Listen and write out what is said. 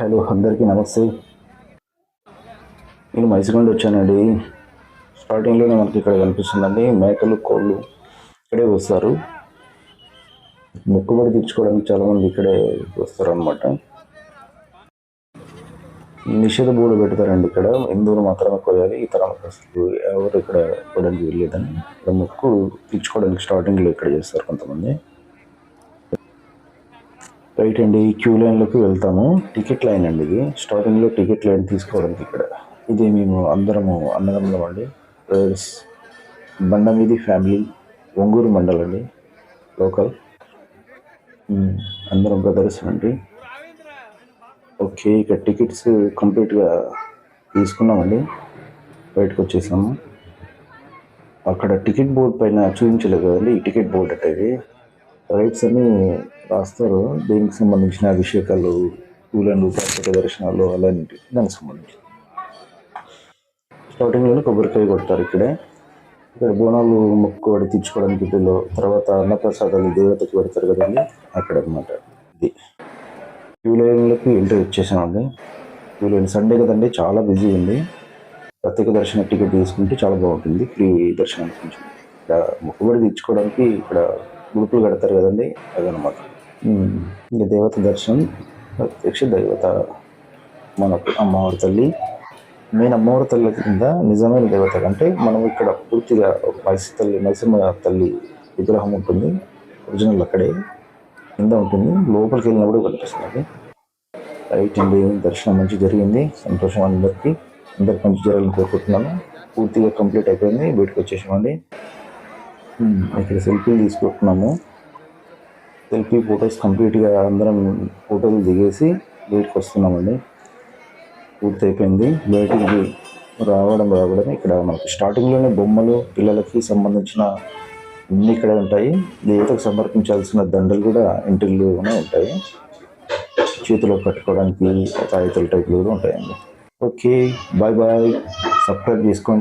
Hello అందరికీ నమస్తే. నేను మైసూరు నుండి వచ్చానండి. స్టార్టింగ్లోనే మనకి ఇక్కడ కనిపిస్తుందండి మేకలు కోళ్ళు ఇక్కడే వస్తారు. మొక్కుబడి తీర్చుకోవడానికి చాలామంది ఇక్కడే వస్తారు అనమాట. నిషేధ బోర్డు పెడతారండి ఇక్కడ, హిందువులు మాత్రమే కోయాలి, ఇతర మతస్థులు ఎవరు ఇక్కడ కోయడానికి వెళ్ళలేదని. ఇక్కడ మొక్కు తీర్చుకోవడానికి స్టార్టింగ్లో ఇక్కడ చేస్తారు కొంతమంది. రైట్ అండి, క్యూ లైన్లోకి వెళ్తాము. టికెట్ లైన్ అండి ఇది. స్టార్టింగ్లో టికెట్ లైన్ తీసుకోవడానికి ఇక్కడ. ఇది మేము అందరము అన్నదమ్ములం అండి. బండమీది ఫ్యామిలీ, ఒంగూరు మండల్ అండి, లోకల్. అందరం బ్రదర్స్ అండి. ఓకే, ఇక్కడ టికెట్స్ కంప్లీట్గా తీసుకున్నామండి, బయటకు వచ్చేసాము. అక్కడ టికెట్ బోర్డు పైన చూపించలేదు కదండి, ఈ టికెట్ బోర్డు అంటే ఇది. రైట్స్ అన్ని రాస్తారు, దీనికి సంబంధించిన అభిషేకాలు, పూలను, ప్రత్యేక దర్శనాలు అలాంటి దానికి సంబంధించి. స్టార్టింగ్లోనే కొబ్బరికాయ కొడతారు ఇక్కడే. ఇక్కడ బోనాలు మొక్కుబడి తీర్చుకోవడానికి వీటిలో, తర్వాత అన్నప్రసాదాలు దేవతకి పెడతారు కదండి, అక్కడ అనమాట ఇది. క్యూ లైన్లోకి ఎంట్రీ వచ్చేసామండి. క్యూ లైన్ సండే కదండి, చాలా బిజీ ఉంది. ప్రత్యేక దర్శన టికెట్ తీసుకుంటే చాలా బాగుంటుంది, ఫ్రీ దర్శనానికి. కొంచెం ఇక్కడ మొక్కుబడి తీర్చుకోవడానికి ఇక్కడ గ్రూపులు కడతారు కదండి, అదనమాట. ఇంకా దేవత దర్శనం, ప్రత్యక్ష దేవత మనకు అమ్మవారి తల్లి. మెయిన్ అమ్మవారి తల్లి కింద నిజమైన దేవత కంటే మనం ఇక్కడ పూర్తిగా మైసమ్మ తల్లి విగ్రహం ఉంటుంది, ఒరిజినల్ అక్కడే కింద ఉంటుంది, లోపలికి వెళ్ళినప్పుడు కనిపిస్తుంది. రైట్ అండి, దర్శనం మంచి జరిగింది, సంతోషం అందరికీ మంచి జరగాలని కోరుకుంటున్నాను. పూర్తిగా కంప్లీట్ అయిపోయింది, బయటకు వచ్చేసామండి. ఇక్కడ సెల్ఫీలు తీసుకుంటున్నాము. సెల్ఫీ ఫొటోస్ కంప్లీట్గా అందరం ఫోటోలు దిగేసి బయటకు వస్తున్నామండి. పూర్తి అయిపోయింది. బయటికి రావడమే ఇక్కడ మనకి స్టార్టింగ్లోనే బొమ్మలు, పిల్లలకి సంబంధించిన అన్నీ ఇక్కడే ఉంటాయి. దేవతకు సమర్పించాల్సిన దండలు కూడా ఇంటిల్లోనే ఉంటాయి, చేతిలో కట్టుకోవడానికి తాయితల టైపులు కూడా ఉంటాయండి. Okay, bye bye. సబ్స్క్రైబ్ చేసుకోండి.